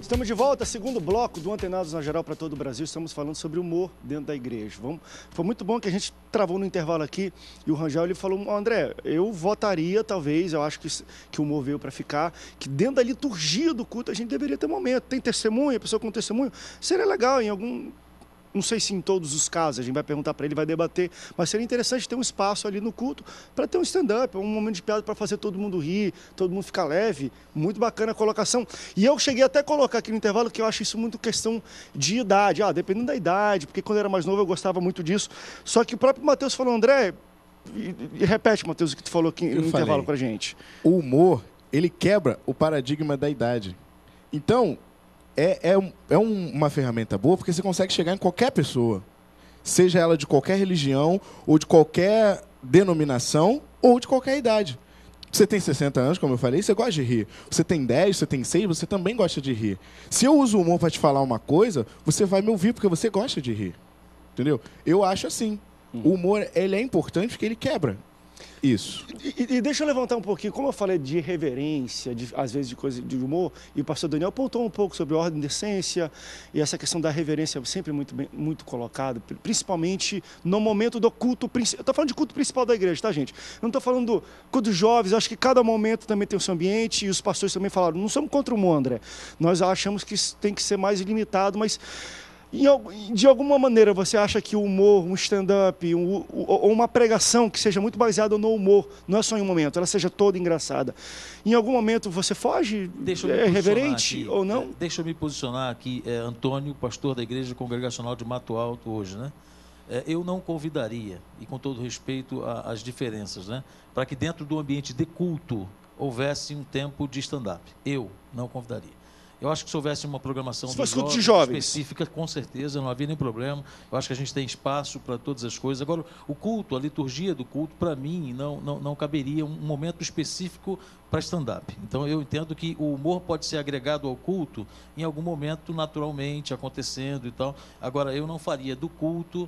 Estamos de volta, segundo bloco do Antenados na Geral para todo o Brasil. Estamos falando sobre humor dentro da igreja. Foi muito bom que a gente travou no intervalo aqui e o Rangel ele falou: André, eu votaria, talvez, eu acho que o humor veio para ficar, que dentro da liturgia do culto a gente deveria ter momento. Tem testemunha, a pessoa com testemunho, seria legal em algum... Não sei se em todos os casos, a gente vai perguntar para ele, vai debater, mas seria interessante ter um espaço ali no culto para ter um stand-up, um momento de piada para fazer todo mundo rir, todo mundo ficar leve. Muito bacana a colocação. E eu cheguei até a colocar aqui no intervalo que eu acho isso muito questão de idade. Dependendo da idade, porque quando eu era mais novo eu gostava muito disso. Só que o próprio Matheus falou, André, e repete, Matheus, o que tu falou aqui no intervalo com a gente. O humor, ele quebra o paradigma da idade. Então... É uma ferramenta boa porque você consegue chegar em qualquer pessoa, seja ela de qualquer religião, ou de qualquer denominação, ou de qualquer idade. Você tem 60 anos, como eu falei, você gosta de rir. Você tem 10, você tem 6, você também gosta de rir. Se eu uso o humor para te falar uma coisa, você vai me ouvir porque você gosta de rir. Entendeu? Eu acho assim. O humor ele é importante porque ele quebra. Isso. E deixa eu levantar um pouquinho, como eu falei de reverência, às vezes de coisa de humor, e o pastor Daniel apontou um pouco sobre ordem e decência, e essa questão da reverência sempre muito colocada, principalmente no momento do culto principal. Eu estou falando de culto principal da igreja, tá, gente? Eu não estou falando do culto dos jovens, acho que cada momento também tem o seu ambiente, e os pastores também falaram, não somos contra o humor, André. Nós achamos que isso tem que ser mais limitado, mas... De alguma maneira, você acha que o humor, um stand-up, ou uma pregação que seja muito baseada no humor, não é só em um momento, ela seja toda engraçada. Em algum momento você foge? É reverente ou não? Deixa eu me posicionar aqui, Antônio, pastor da Igreja Congregacional de Mato Alto hoje, né? Eu não convidaria, e com todo respeito às diferenças, né? Para que dentro do ambiente de culto houvesse um tempo de stand-up. Eu não convidaria. Eu acho que se houvesse uma programação de jovens específica, com certeza, não havia nem problema. Eu acho que a gente tem espaço para todas as coisas. Agora, o culto, a liturgia do culto, para mim, não caberia um momento específico para stand-up. Então, eu entendo que o humor pode ser agregado ao culto em algum momento, naturalmente, acontecendo e tal. Agora, eu não faria do culto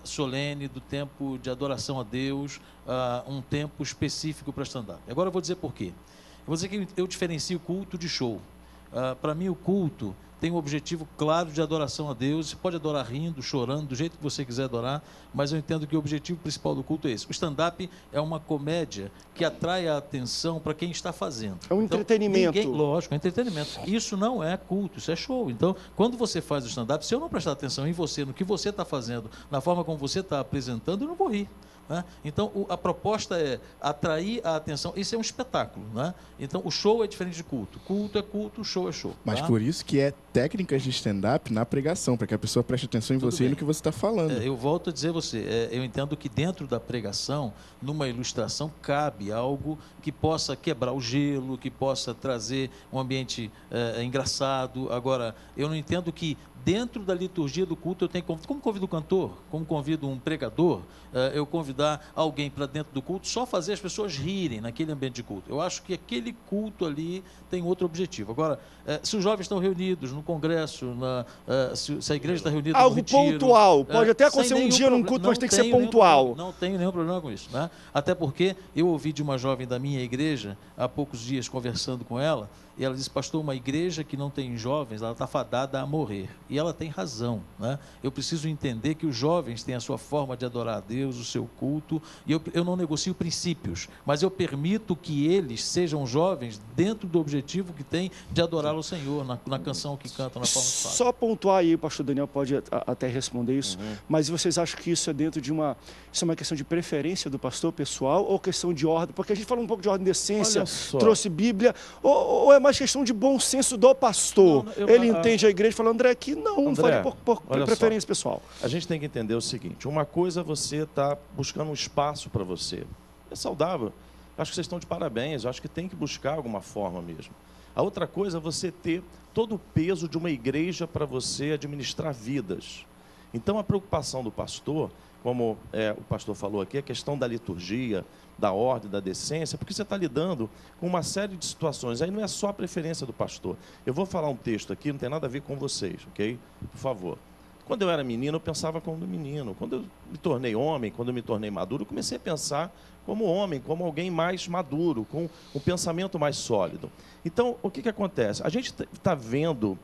solene, do tempo de adoração a Deus, um tempo específico para stand-up. Agora, eu vou dizer por quê. Eu vou dizer que eu diferencio culto de show. Para mim, o culto tem um objetivo claro de adoração a Deus. Você pode adorar rindo, chorando, do jeito que você quiser adorar, mas eu entendo que o objetivo principal do culto é esse. O stand-up é uma comédia que atrai a atenção para quem está fazendo. É um entretenimento. Lógico, é entretenimento. Isso não é culto, isso é show. Então, quando você faz o stand-up, se eu não prestar atenção em você, no que você está fazendo, na forma como você está apresentando, eu não vou rir. Né? Então, a proposta é atrair a atenção. Isso é um espetáculo. Né? Então, o show é diferente de culto. Culto é culto, show é show. Mas por isso que é técnicas de stand-up na pregação, para que a pessoa preste atenção em você e no que você está falando. Eu volto a dizer a você, eu entendo que dentro da pregação, numa ilustração, cabe algo que possa quebrar o gelo, que possa trazer um ambiente engraçado. Agora, eu não entendo que dentro da liturgia do culto eu tenho como convido um cantor, como convido um pregador, eu convidar alguém para dentro do culto, só fazer as pessoas rirem naquele ambiente de culto. Eu acho que aquele culto ali tem outro objetivo. Agora, se os jovens estão reunidos no congresso, se a igreja está reunida algo no retiro... pontual, pode até acontecer um dia num culto, mas tem que ser pontual. Não tenho nenhum problema com isso. Né? Até porque eu ouvi de uma jovem da minha igreja, há poucos dias conversando com ela, e ela disse, pastor, uma igreja que não tem jovens, ela está fadada a morrer. E ela tem razão. Né? Eu preciso entender que os jovens têm a sua forma de adorar a Deus, o seu culto, e eu não negocio princípios, mas eu permito que eles sejam jovens dentro do objetivo que tem de adorar o Senhor, na canção que cantam, na forma que fazem. Só pontuar aí, o pastor Daniel pode até responder isso, mas vocês acham que isso é dentro de isso é uma questão de preferência do pastor pessoal ou questão de ordem? Porque a gente falou um pouco de ordem de decência, trouxe Bíblia, ou é mais questão de bom senso do pastor? Ele entende a igreja e fala, André, aqui não faria por preferência pessoal. A gente tem que entender o seguinte, uma coisa é você estar buscando um espaço para você. É saudável. Acho que vocês estão de parabéns, eu acho que tem que buscar alguma forma mesmo. A outra coisa é você ter todo o peso de uma igreja para você administrar vidas. Então, a preocupação do pastor, como o pastor falou aqui, a questão da liturgia, da ordem, da decência, porque você está lidando com uma série de situações. Aí não é só a preferência do pastor. Eu vou falar um texto aqui, não tem nada a ver com vocês, ok? Por favor. Quando eu era menino, eu pensava como menino. Quando eu me tornei homem, quando eu me tornei maduro, eu comecei a pensar como homem, como alguém mais maduro, com um pensamento mais sólido. Então, o que acontece? A gente está vendo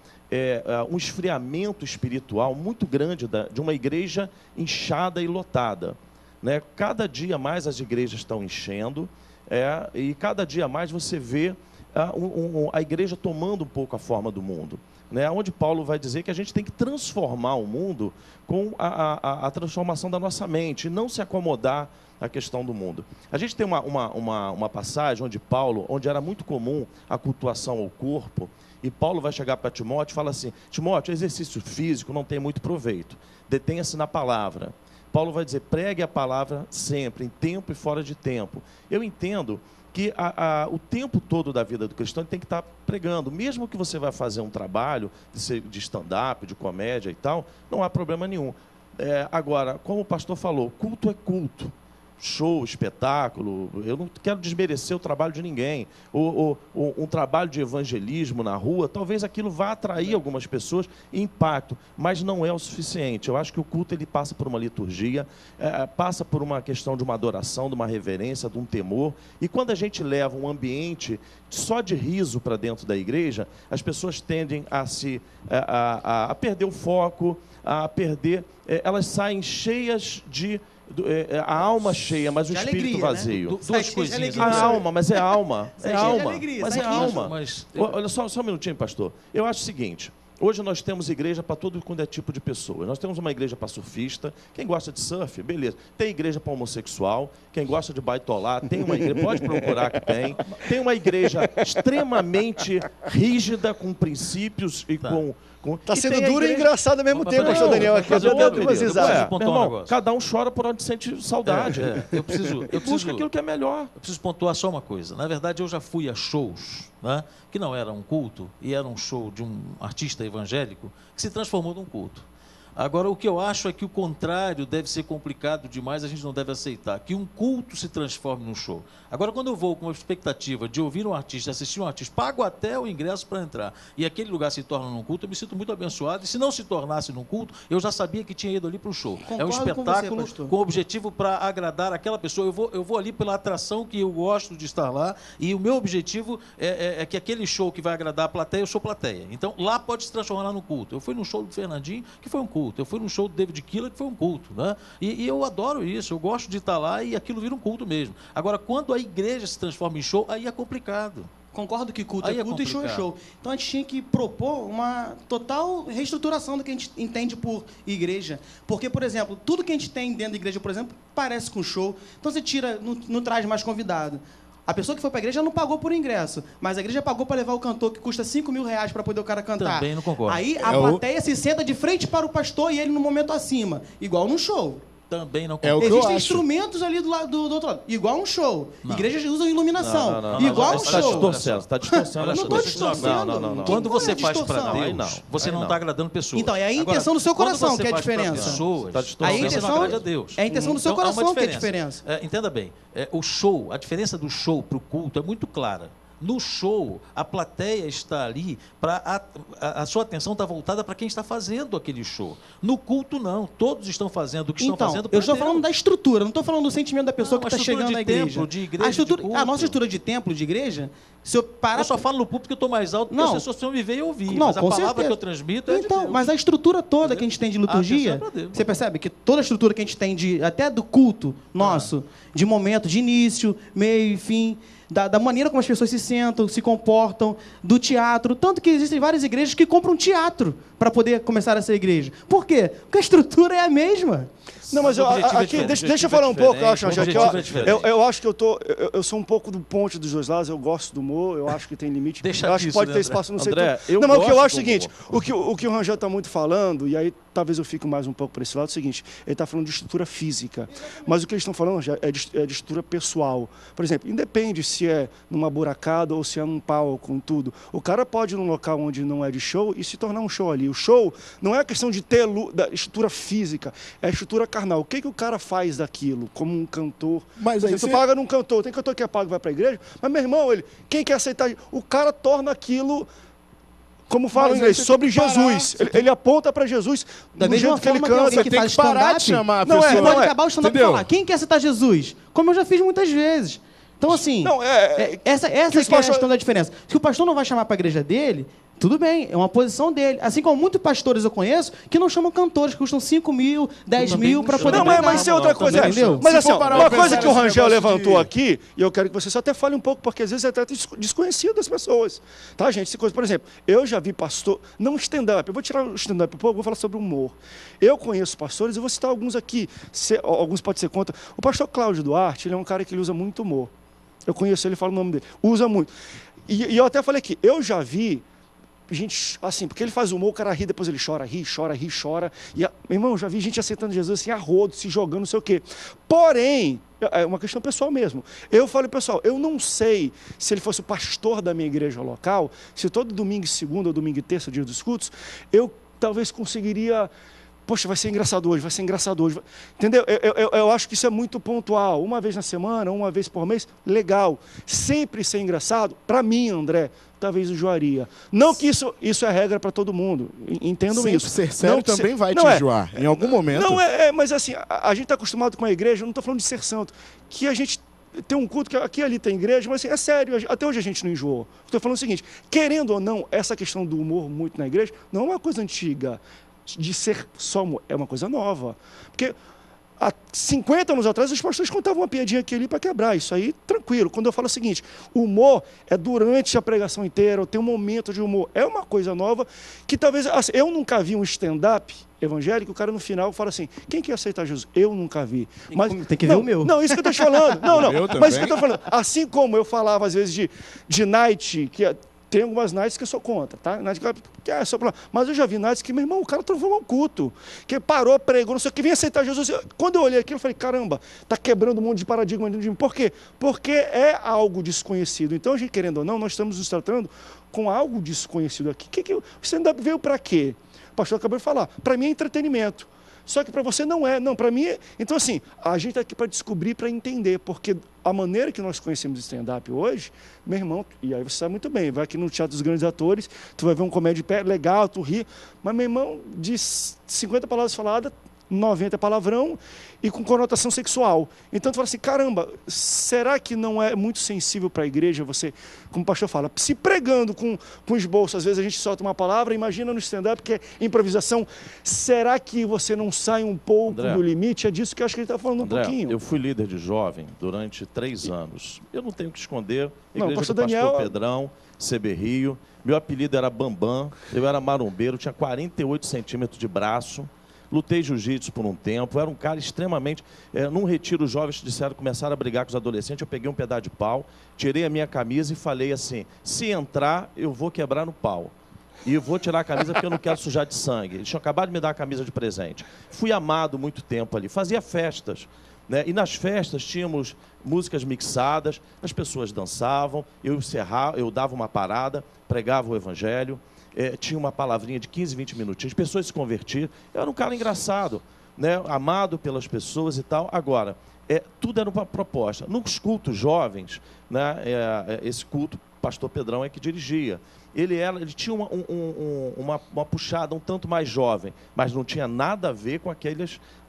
um esfriamento espiritual muito grande de uma igreja inchada e lotada. Né? Cada dia mais as igrejas estão enchendo, e cada dia mais você vê a igreja tomando um pouco a forma do mundo. Né, onde Paulo vai dizer que a gente tem que transformar o mundo com a transformação da nossa mente, e não se acomodar à questão do mundo. A gente tem uma passagem onde era muito comum a cultuação ao corpo, e Paulo vai chegar para Timóteo e fala assim: Timóteo, exercício físico não tem muito proveito, detenha-se na palavra. Paulo vai dizer: pregue a palavra sempre, em tempo e fora de tempo. Eu entendo que o tempo todo da vida do cristão tem que estar pregando. Mesmo que você vai fazer um trabalho de stand-up, de comédia e tal, não há problema nenhum. Agora, como o pastor falou, culto é culto. Show, espetáculo, eu não quero desmerecer o trabalho de ninguém. Um trabalho de evangelismo na rua, talvez aquilo vá atrair algumas pessoas e impacto, mas não é o suficiente. Eu acho que o culto ele passa por uma liturgia, passa por uma questão de uma adoração, de uma reverência, de um temor. E quando a gente leva um ambiente só de riso para dentro da igreja, as pessoas tendem a perder o foco, a perder. Elas saem cheias de a alma cheia, mas o espírito alegria, vazio. Né? Duas coisinhas. A alma, mas é alma. É alma. Alegria, Mas é alma. Mas Olha só um minutinho, pastor. Eu acho o seguinte: hoje nós temos igreja para todo quanto é tipo de pessoa. Nós temos uma igreja para surfista. Quem gosta de surf, beleza. Tem igreja para homossexual. Quem gosta de baitolar, tem uma igreja. Pode procurar que tem. Tem uma igreja extremamente rígida, com princípios e com... Está sendo duro e engraçado ao mesmo tempo, pastor Daniel. Aqui, mas eu eu dando preciso risadas. pontuar meu irmão, um negócio. cada um chora por onde sente saudade. Eu preciso Busca aquilo que é melhor. Eu preciso pontuar só uma coisa. Na verdade, eu já fui a shows, né, que não era um culto, e era um show de um artista evangélico que se transformou num culto. Agora, o que eu acho é que o contrário deve ser complicado demais, a gente não deve aceitar, que um culto se transforme num show. Agora, quando eu vou com a expectativa de ouvir um artista, assistir um artista, pago até o ingresso para entrar, e aquele lugar se torna num culto, eu me sinto muito abençoado, e se não se tornasse num culto, eu já sabia que tinha ido ali para o show. Concordo é um espetáculo com você, com objetivo para agradar aquela pessoa. Eu vou ali pela atração que eu gosto de estar lá, e o meu objetivo é que aquele show que vai agradar a plateia, eu sou plateia. Então, lá pode se transformar no culto. Eu fui no show do Fernandinho, que foi um culto. Eu fui num show do David Killer, que foi um culto. Né? E eu adoro isso, eu gosto de estar lá e aquilo vira um culto mesmo. Agora, quando a igreja se transforma em show, aí é complicado. Concordo que culto Aí é culto e show é complicado. show. Então a gente tinha que propor uma total reestruturação do que a gente entende por igreja. Porque, por exemplo, tudo que a gente tem dentro da igreja, por exemplo, parece com show. Então você tira, não traz mais convidado. A pessoa que foi para a igreja não pagou por ingresso, mas a igreja pagou para levar o cantor que custa R$5.000 para poder o cara cantar. Também não concordo. Aí a plateia se senta de frente para o pastor e ele no momento acima, igual num show. Também não É o concordo. que eu Existem acho. instrumentos ali do outro lado, igual um show. Não. Igrejas usam iluminação, Não, igual um Está show. distorcendo, está distorcendo. Olha as só, Não estou coisas. distorcendo. Não. Quando Qual é você a faz para distorção? Deus, Aí não, você aí não não. está agradando pessoas. Então, é a Agora, intenção do seu quando coração você que é a faz pra diferença. pessoas, Tá distorcendo. você intenção- não agrada a Deus. é a intenção do seu Então, há uma coração que é a diferença. Entenda bem, o show, a diferença do show para o culto é muito clara. No show, a plateia está ali, a sua atenção está voltada para quem está fazendo aquele show. No culto, não. Todos estão fazendo o que estão Então, fazendo eu para estou Deus. falando da estrutura, não estou falando do sentimento da pessoa Não, que a está estrutura chegando de na igreja. templo, de igreja, a, estrutura, de culto. a nossa estrutura de templo, de igreja, se eu parar... Eu só falo no público porque eu estou mais alto, porque Não. as pessoas precisam me ver e ouvir. Não, mas a com palavra certeza. que eu transmito é de Então, Deus. mas a estrutura toda que a gente tem de A atenção liturgia, é pra Deus. você percebe que toda a estrutura que a gente tem até do culto nosso, de momento, de início, meio e fim, da maneira como as pessoas se sentam, se comportam, do teatro, tanto que existem várias igrejas que compram teatro para poder começar essa igreja. Por quê? Porque a estrutura é a mesma. Não, mas O objetivo é aqui, diferente. deixa eu falar um pouco, eu acho, O Angel, que objetivo é diferente. eu acho que eu sou um pouco do ponte dos dois lados, eu gosto do humor, eu acho que tem limite. Deixa eu acho que disso, pode né, ter André? espaço, não sei André, tudo. eu Não, mas o que eu gosto acho é o do seguinte, humor. o que o Rangel está muito falando, e aí talvez eu fique mais um pouco para esse lado, é o seguinte, ele está falando de estrutura física, mas o que eles estão falando já é de estrutura pessoal. Por exemplo, independe se é numa buracada ou se é num palco, em tudo. O cara pode ir num local onde não é de show e se tornar um show ali. O show não é a questão de ter da estrutura física, é a estrutura carnal. O que o cara faz daquilo, como um cantor? Mas aí você você- paga num cantor, tem cantor que é pago e vai para a igreja, mas, meu irmão, quem quer aceitar? O cara torna aquilo como fala Mas em inglês, aí você sobre tem que parar, Jesus. Ele aponta para Jesus Da do mesma jeito que ele forma que canta. alguém Você que tem faz que parar de stand-up, chamar a não é, pessoa. Você pode não é. acabar o stand-up e Entendeu? falar, quem quer citar Jesus? Como eu já fiz muitas vezes. Então, assim, Não, essa que é os a pastores- questão da diferença. Se o pastor não vai chamar para a igreja dele, tudo bem, é uma posição dele. Assim como muitos pastores eu conheço que não chamam cantores, que custam 5 mil, 10 também mil não para chamo. poder Não, pregar. mas isso é outra coisa. entendeu? Mas Se assim, for ó, parar uma pra coisa pensar que o nesse Rangel negócio levantou de- aqui, e eu quero que você só até fale um pouco, porque às vezes é até desconhecido das pessoas. Tá, gente? Essa coisa, por exemplo, eu já vi pastor, não stand-up, eu vou tirar o stand-up um pouco, vou falar sobre humor. Eu conheço pastores, eu vou citar alguns aqui, alguns podem ser contra. O pastor Cláudio Duarte, ele é um cara que ele usa muito humor. Eu conheço ele, falo o nome dele. Usa muito. E eu até falei aqui, eu já vi gente, assim, porque ele faz humor, o cara ri, depois ele chora, ri, chora, ri, chora. Meu irmão, eu já vi gente aceitando Jesus assim, a rodo, se jogando, não sei o quê. Porém, é uma questão pessoal mesmo. Eu falei, pessoal, eu não sei se ele fosse o pastor da minha igreja local, se todo domingo e segunda, ou domingo e terça, dia dos cultos, eu talvez conseguiria... Poxa, vai ser engraçado hoje, vai ser engraçado hoje. Entendeu? Eu acho que isso é muito pontual. Uma vez na semana, uma vez por mês, legal. Sempre ser engraçado, para mim, André, talvez enjoaria. Não que isso é regra para todo mundo. Entendam Sempre isso. ser sério Não que também vai te não enjoar, em algum momento. Não, mas assim, a gente está acostumado com a igreja, eu não estou falando de ser santo, que a gente tem um culto que aqui e ali tem igreja, mas assim, é sério, até hoje a gente não enjoou. Estou falando o seguinte, querendo ou não, essa questão do humor muito na igreja não é uma coisa antiga, de ser só humor, é uma coisa nova. Porque há 50 anos atrás os pastores contavam uma piadinha aqui ali para quebrar, isso aí tranquilo. Quando eu falo o seguinte, o humor é durante a pregação inteira, tem um momento de humor, é uma coisa nova que talvez, assim, eu nunca vi um stand-up evangélico, o cara no final fala assim, quem quer aceitar Jesus? Eu nunca vi. Tem que ver o meu. Não, isso que eu estou te falando. Não, Eu mas isso que também. eu estou falando. Assim como eu falava às vezes de night, que tem algumas nights que eu sou contra, tá? Night que é só pra... Mas eu já vi nights que, meu irmão, o cara transformou um culto. Que parou, pregou, não sei o que, vem aceitar Jesus. Quando eu olhei aquilo, eu falei, caramba, tá quebrando um monte de paradigma dentro de mim. Por quê? Porque é algo desconhecido. Então, a gente, querendo ou não, nós estamos nos tratando com algo desconhecido aqui. O stand-up veio para quê? O pastor acabou de falar. Para mim é entretenimento. Só que para você não é. Não, para mim é... Então, assim, a gente está aqui para descobrir, para entender, porque a maneira que nós conhecemos stand-up hoje, meu irmão, e aí você sabe muito bem, vai aqui no Teatro dos Grandes Atores, tu vai ver um comédia de pé, legal, tu ri, mas, meu irmão, de 50 palavras faladas, 90 é palavrão e com conotação sexual. Então tu fala assim, caramba, será que não é muito sensível para a igreja você, como o pastor fala, se pregando com esboço, às vezes a gente solta uma palavra, imagina no stand-up que é improvisação, será que você não sai um pouco André, do limite? É disso que eu acho que ele está falando André, um pouquinho. eu fui líder de jovem durante 3 anos. Eu não tenho que esconder. Não, Igreja pastor do Daniel- Pastor Pedrão, CB Rio. Meu apelido era Bambam, eu era marombeiro, tinha 48 centímetros de braço. Lutei jiu-jitsu por um tempo, era um cara extremamente... num retiro, os jovens disseram, começaram a brigar com os adolescentes, eu peguei um pedaço de pau, tirei a minha camisa e falei assim, se entrar, eu vou quebrar no pau. E eu vou tirar a camisa porque eu não quero sujar de sangue. Eles tinham acabado de me dar a camisa de presente. Fui amado muito tempo ali, fazia festas. Né? E nas festas tínhamos músicas mixadas, as pessoas dançavam, eu dava uma parada, pregava o evangelho, tinha uma palavrinha de 15, 20 minutinhos, as pessoas se convertiam, eu era um cara engraçado, né? Amado pelas pessoas e tal. Agora, tudo era uma proposta. Nos cultos jovens, né? Esse culto, o pastor Pedrão é que dirigia. Ele tinha uma puxada um tanto mais jovem, mas não tinha nada a ver com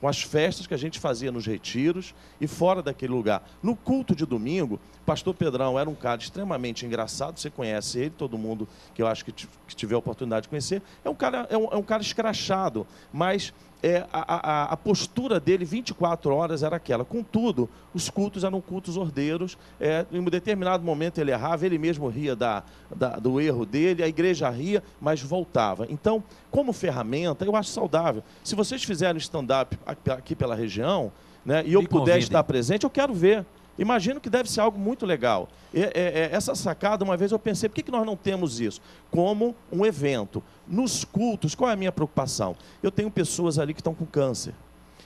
as festas que a gente fazia nos retiros e fora daquele lugar. No culto de domingo, o pastor Pedrão era um cara extremamente engraçado, você conhece ele, todo mundo que eu acho que tiver a oportunidade de conhecer, é um cara escrachado, mas a postura dele 24 horas era aquela. Contudo, os cultos eram cultos ordeiros, em um determinado momento ele errava, ele mesmo ria do erro dele, a igreja ria, mas voltava. Então, como ferramenta, eu acho saudável. Se vocês fizerem stand-up aqui pela região, né, e eu Me puder convidem. estar presente, eu quero ver. Imagino que deve ser algo muito legal. Essa sacada, uma vez eu pensei, por que nós não temos isso? Como um evento. Nos cultos, qual é a minha preocupação? Eu tenho pessoas ali que estão com câncer.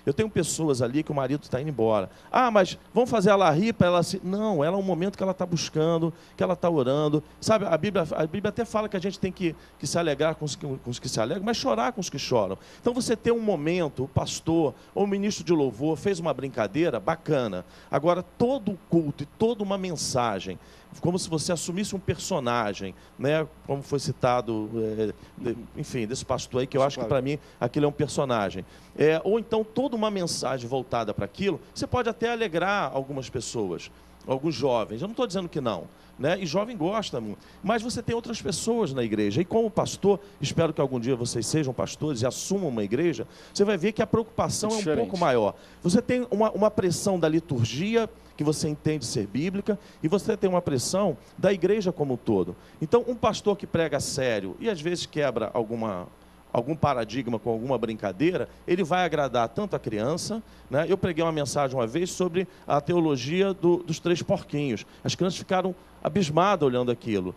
Eu tenho pessoas ali que o marido está indo embora. Ah, mas vamos fazer ela rir para ela se... Não, ela é um momento que ela está buscando, que ela está orando. Sabe, a Bíblia até fala que a gente tem que se alegrar com os que se alegram, mas chorar com os que choram. Então você tem um momento, o pastor ou o ministro de louvor fez uma brincadeira bacana. Agora, todo o culto e toda uma mensagem como se você assumisse um personagem, né? Como foi citado, enfim, desse pastor aí, que eu acho que para mim aquilo é um personagem. Ou então toda uma mensagem voltada para aquilo, você pode até alegrar algumas pessoas, alguns jovens, eu não estou dizendo que não, né? E jovem gosta muito, mas você tem outras pessoas na igreja, e como pastor, espero que algum dia vocês sejam pastores e assumam uma igreja, você vai ver que a preocupação é um pouco maior. Você tem uma pressão da liturgia, que você entende ser bíblica, e você tem uma pressão da igreja como um todo. Então, um pastor que prega sério, e às vezes quebra algum paradigma com alguma brincadeira, ele vai agradar tanto a criança, né? Eu preguei uma mensagem uma vez sobre a teologia dos 3 porquinhos. As crianças ficaram abismadas olhando aquilo.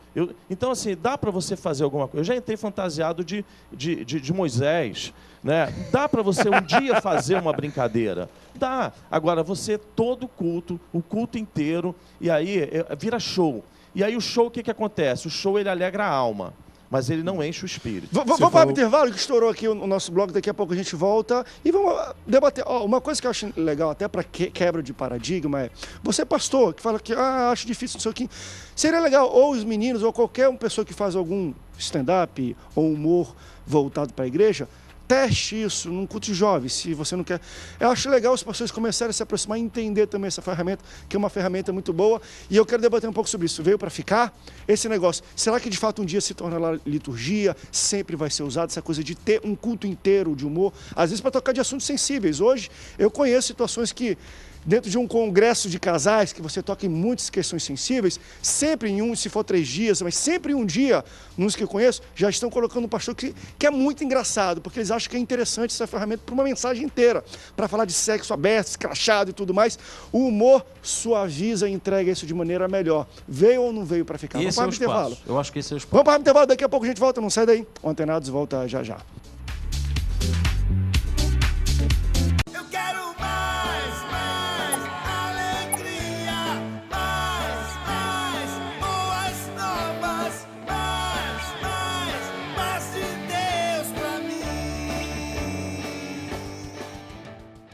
Então, assim, dá para você fazer alguma coisa. Eu já entrei fantasiado de Moisés, né? Dá para você um dia fazer uma brincadeira. Dá. Agora, você todo culto, o culto inteiro, e aí vira show. E aí o show, o que acontece? O show, ele alegra a alma, mas ele não enche o espírito. Vamos para o intervalo, que estourou aqui o nosso blog, daqui a pouco a gente volta e vamos debater. Uma coisa que eu acho legal, até para quebra de paradigma, é você, pastor, que fala que acho difícil, não sei o que. Seria legal, ou os meninos, ou qualquer uma pessoa que faz algum stand-up ou humor voltado para a igreja, teste isso num culto de jovens, se você não quer. Eu acho legal os pastores começarem a se aproximar e entender também essa ferramenta, que é uma ferramenta muito boa, e eu quero debater um pouco sobre isso. Veio para ficar esse negócio. Será que de fato um dia se torna liturgia, sempre vai ser usado essa coisa de ter um culto inteiro de humor, às vezes para tocar de assuntos sensíveis. Hoje eu conheço situações que dentro de um congresso de casais, que você toca em muitas questões sensíveis, sempre em se for 3 dias, mas sempre em um dia, nos que eu conheço, já estão colocando um pastor que é muito engraçado, porque eles acham que é interessante essa ferramenta para uma mensagem inteira, para falar de sexo aberto, escrachado e tudo mais. O humor suaviza e entrega isso de maneira melhor. Veio ou não veio para ficar? Vamos para o intervalo. Eu acho que esse é o espaço. Vamos para o intervalo, daqui a pouco a gente volta, não sai daí. O Antenados volta já já.